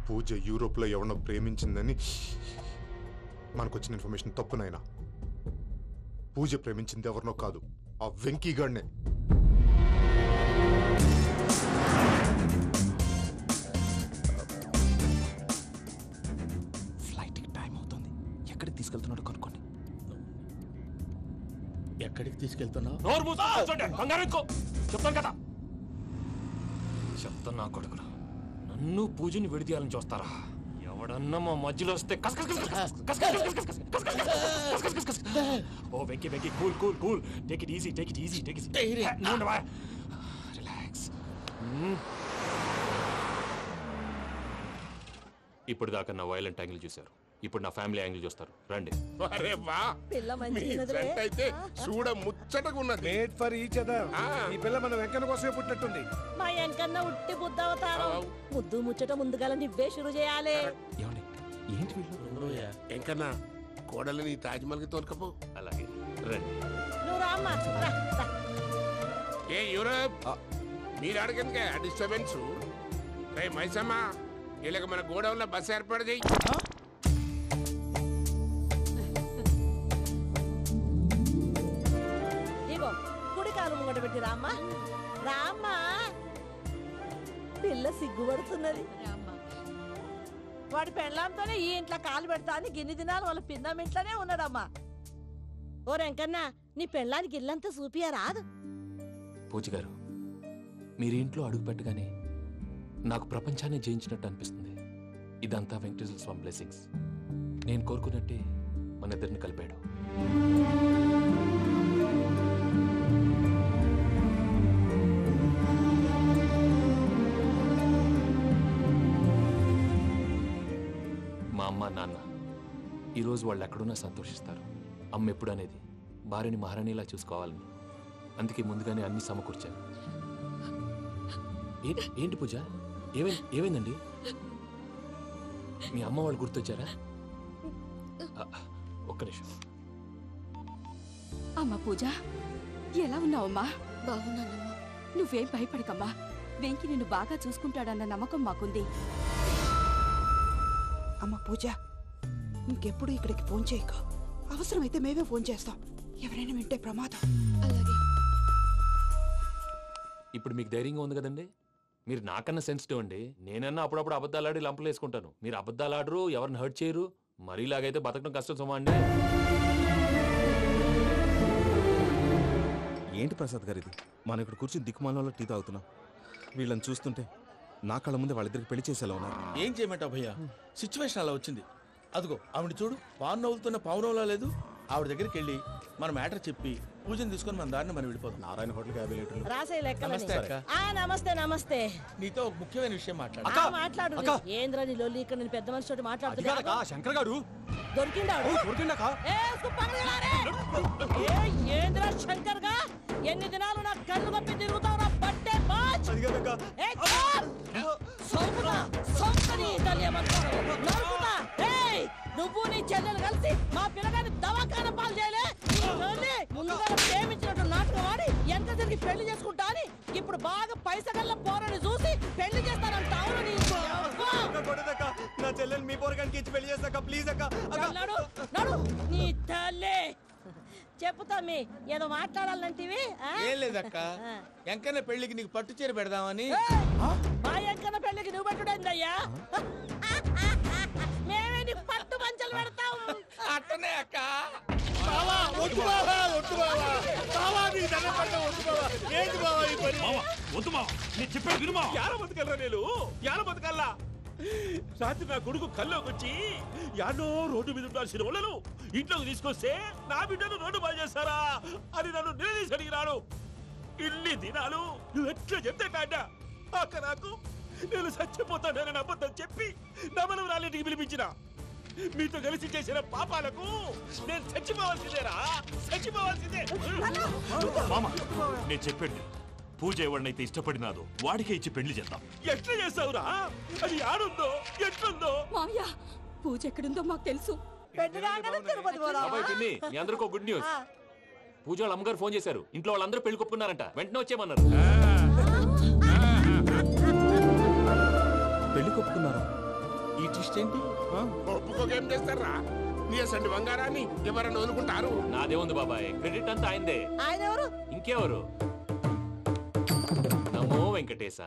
పూజ యూరోప్లో ఎవరినో ప్రేమించిందని మనకొచ్చిన ఇన్ఫర్మేషన్ తప్పునైనా. పూజ ప్రేమించింది ఎవరినో కాదు, ఆ వెంకీగాడినే. ఫ్లైట్కి టైం అవుతుంది, ఎక్కడికి తీసుకెళ్తున్నాడో కనుక్కోండి. ఎక్కడికి తీసుకెళ్తున్నావు? చెప్తాను కదా. చెప్తాను కొడుకును, నన్ను పూజని విడిదీయాలని చూస్తారా? ఎవడన్నా మా మధ్యలో వస్తే ఓ Venky Venky cool cool cool, take it easy take it easy take it relax. ఇప్పుడు దాకా నా వైలెంట్ యాంగిల్ చూశారు, ఇప్పుడు నా ఫ్యామిలీ యాంగిల్ చూస్తారు. రండి. అయితే చూడ ముచ్చటగా ఉన్నది. Made for each other. ఈ పిల్ల మన వెంకన్న కోసమే పుట్టినట్టుంది. మా వెంకన్న ఉట్టి బుద్ధవతారం. ముద్దు ముచ్చట ముందుగా నువ్వే షురు చేయాలి. ఏంటి వీళ్ళు? ఎంకన్నా కోడలిని తాజ్మహల్ కి తోలుకపో. అలాగే రండి. నువ్వు రామ్మా. ఏ యూరోప్ మీరు అడగందుకే డిస్టర్బెన్స్. రే మైసమ్మా, వీళ్ళకి మన గోడౌన్లో బస్సు ఏర్పాటు చేయి. ఇగో కుడి కాలు ముంగట పెట్టి రామ్మా. రామ్మా, పిల్ల సిగ్గుపడుతున్నది. వాడి పెళ్ళాంతోనే ఈ ఇంట్లో కాలు పెడతా అని గిన్ని దినాలు వాళ్ళ పిన్నం ఇంట్లోనే ఉన్నాడమ్మా. ఓ వెంకన్న, నీ పెళ్ళానికి ఇల్లంతా చూపియా రాదు? పూజ గారు, మీరు ఇంట్లో అడుగు పెట్టగానే నాకు ప్రపంచాన్ని జయించినట్టు అనిపిస్తుంది. ఇదంతా వెంకటేశ్వర స్వామి బ్లెస్సింగ్స్. నేను కోరుకున్నట్టే మన ఇద్దరిని కలిపాడు. మా అమ్మ నాన్న ఈరోజు వాళ్ళు ఎక్కడున్నా సంతోషిస్తారు. అమ్మ ఎప్పుడు అనేది భార్యని మహారాణిలా చూసుకోవాలని, అందుకే ముందుగానే అన్ని సమకూర్చాను. ఏంటి పూజ, ఏమైందండి? మీ అమ్మ వాళ్ళు గుర్తొచ్చారా? ఒక్క నిమిషం. అమ్మా పూజ, ఎలా ఉన్నావమ్మా? బాగున్నానమ్మా. నువ్వేం భయపడకమ్మా, వెంకి నిన్ను బాగా చూసుకుంటాడన్న నమ్మకం మాకుంది. అమ్మ పూజ, ఇంకెప్పుడు ఇక్కడికి ఫోన్ చేయకు. అవసరమైతే మేమే ఫోన్ చేస్తాం, ఎవరైనా వింటే ప్రమాదం. అలాగే. ఇప్పుడు మీకు ధైర్యంగా ఉంది కదండి? మీరు నాకన్నా సెన్సిటివ్ అండి. నేనన్నా అప్పుడప్పుడు అబద్ధాలాడి లంపలు వేసుకుంటాను. మీరు అబద్ధాలు ఆడరు, ఎవరిని హర్ట్ చేయరు. మరీలాగైతే బతకడం కష్టం సుమా అండి. ఏంటి ప్రసాద్ గారు ఇది? మనం ఇక్కడ కూర్చుని దిక్కుమాలలో టీ తాగుతున్నాం. వీళ్ళని చూస్తుంటే నా కళ్ళ ముందే వాళ్ళిద్దరికి పెళ్లి చేసేలా ఉన్నారు. ఏం చేయమంటావు భయ్యా, సిచ్యువేషన్ అలా వచ్చింది. అదిగో ఆవిడ చూడు, పావు నవ్వుతున్న పావునవ్వులా లేదు. ఆవిడ దగ్గరికి వెళ్ళి మన మ్యాటర్ చెప్పి పూజను తీసుకొని మన దారిని మనం వెళ్ళిపోతాం. నారాయణ హోటల్ 50 లీటర్లు. రాసే లెక్క. నమస్తే అక్క. నమస్తే నమస్తే. నీతో ఒక ముఖ్యమైన విషయం మాట్లాడు. మాట్లాడు. ఏంద్ర నీ లొల్లి? ఇక్కడ నేను పెద్ద మనిషితో మాట్లాడుతున్నా. శంకర్ గారు దొరికిండాడు. ఏంద్ర శంకర్ గా? ఎన్ని దినాలు నా కళ్ళు కప్పి తిరుగుతావు నా బట్టే బాచ్. నువ్వు నీ చెల్లెలు కలిసి మా పిల్లగాని దవాఖాన పాలు చేయలే. ముందుగా ప్రేమించినట్టు నాటకం ఆడి ఎంత తిరిగి పెళ్లి చేసుకుంటా అని ఇప్పుడు బాగా పైసగల్ల పోరని చూసి పెళ్లి చేస్తానంట. అవును, నా చెల్లెలు మీ పోరగానికి ఇచ్చి పెళ్లి చేస్తాక ప్లీజ్ అక్క. నీ తల్లి చెప్పుతా. మీ ఏదో మాట్లాడాలంటివి? ఏం లేదక్క, ఎంకన్న పెళ్లికి నీకు పట్టు చీర పెడదామని. మా ఎంకన్న పెళ్లికి నువ్వు పెట్టుడైందయ్యా? మేమే నీ పట్టు పంచలు పెడతాం. అట్టనే అక్క. రాత్రి నా కొడుకు కల్లోకి వచ్చి యాడో రోడ్డు మీద ఉండాల్సిన వాళ్ళను ఇంట్లోకి తీసుకొస్తే నా బిడ్డను రోడ్డు బాగా చేస్తారా అని నన్ను నిలదీసి అడిగినాడు. ఇన్ని దినాలు నువ్వు ఎట్లా చెప్తే కాట అక్క నాకు నేను చచ్చిపోతానని అబద్ధం చెప్పి నమ్మనం రాలేటికి పిలిపించిన. మీతో కలిసి చేసిన పాపాలకు నేను చచ్చిపోవాల్సిందేరా, చచ్చిపోవాల్సిందే. మామ, నేను చెప్పండి, పూజ ఎవరినైతే ఇష్టపడినాదో వాడికే ఇచ్చి పెళ్లి చేద్దాం. ఎట్లా చేస్తావురా? అది ఆడుందో ఎట్లుందో? మామయ్య, పూజ ఎక్కడుందో మాకు తెలుసు. మీ అందరికీ గుడ్ న్యూస్. పూజ వాళ్ళ అమ్మగారు ఫోన్ చేశారు, ఇంట్లో వాళ్ళందరూ పెళ్లి కొప్పుకున్నారంట. వెంటనే వచ్చేయమన్నారు. పెళ్లి కొప్పుకున్నారా? రిక్వెస్ట్ ఏంటి? ఒప్పుకోకేం చేస్తారా? నీ అసంటి బంగారాన్ని ఎవరన్నా వదులుకుంటారు? నాదే ఉంది బాబాయ్, క్రెడిట్ అంతా ఆయనదే. ఆయన ఎవరు? ఇంకెవరు? నమో వెంకటేశ.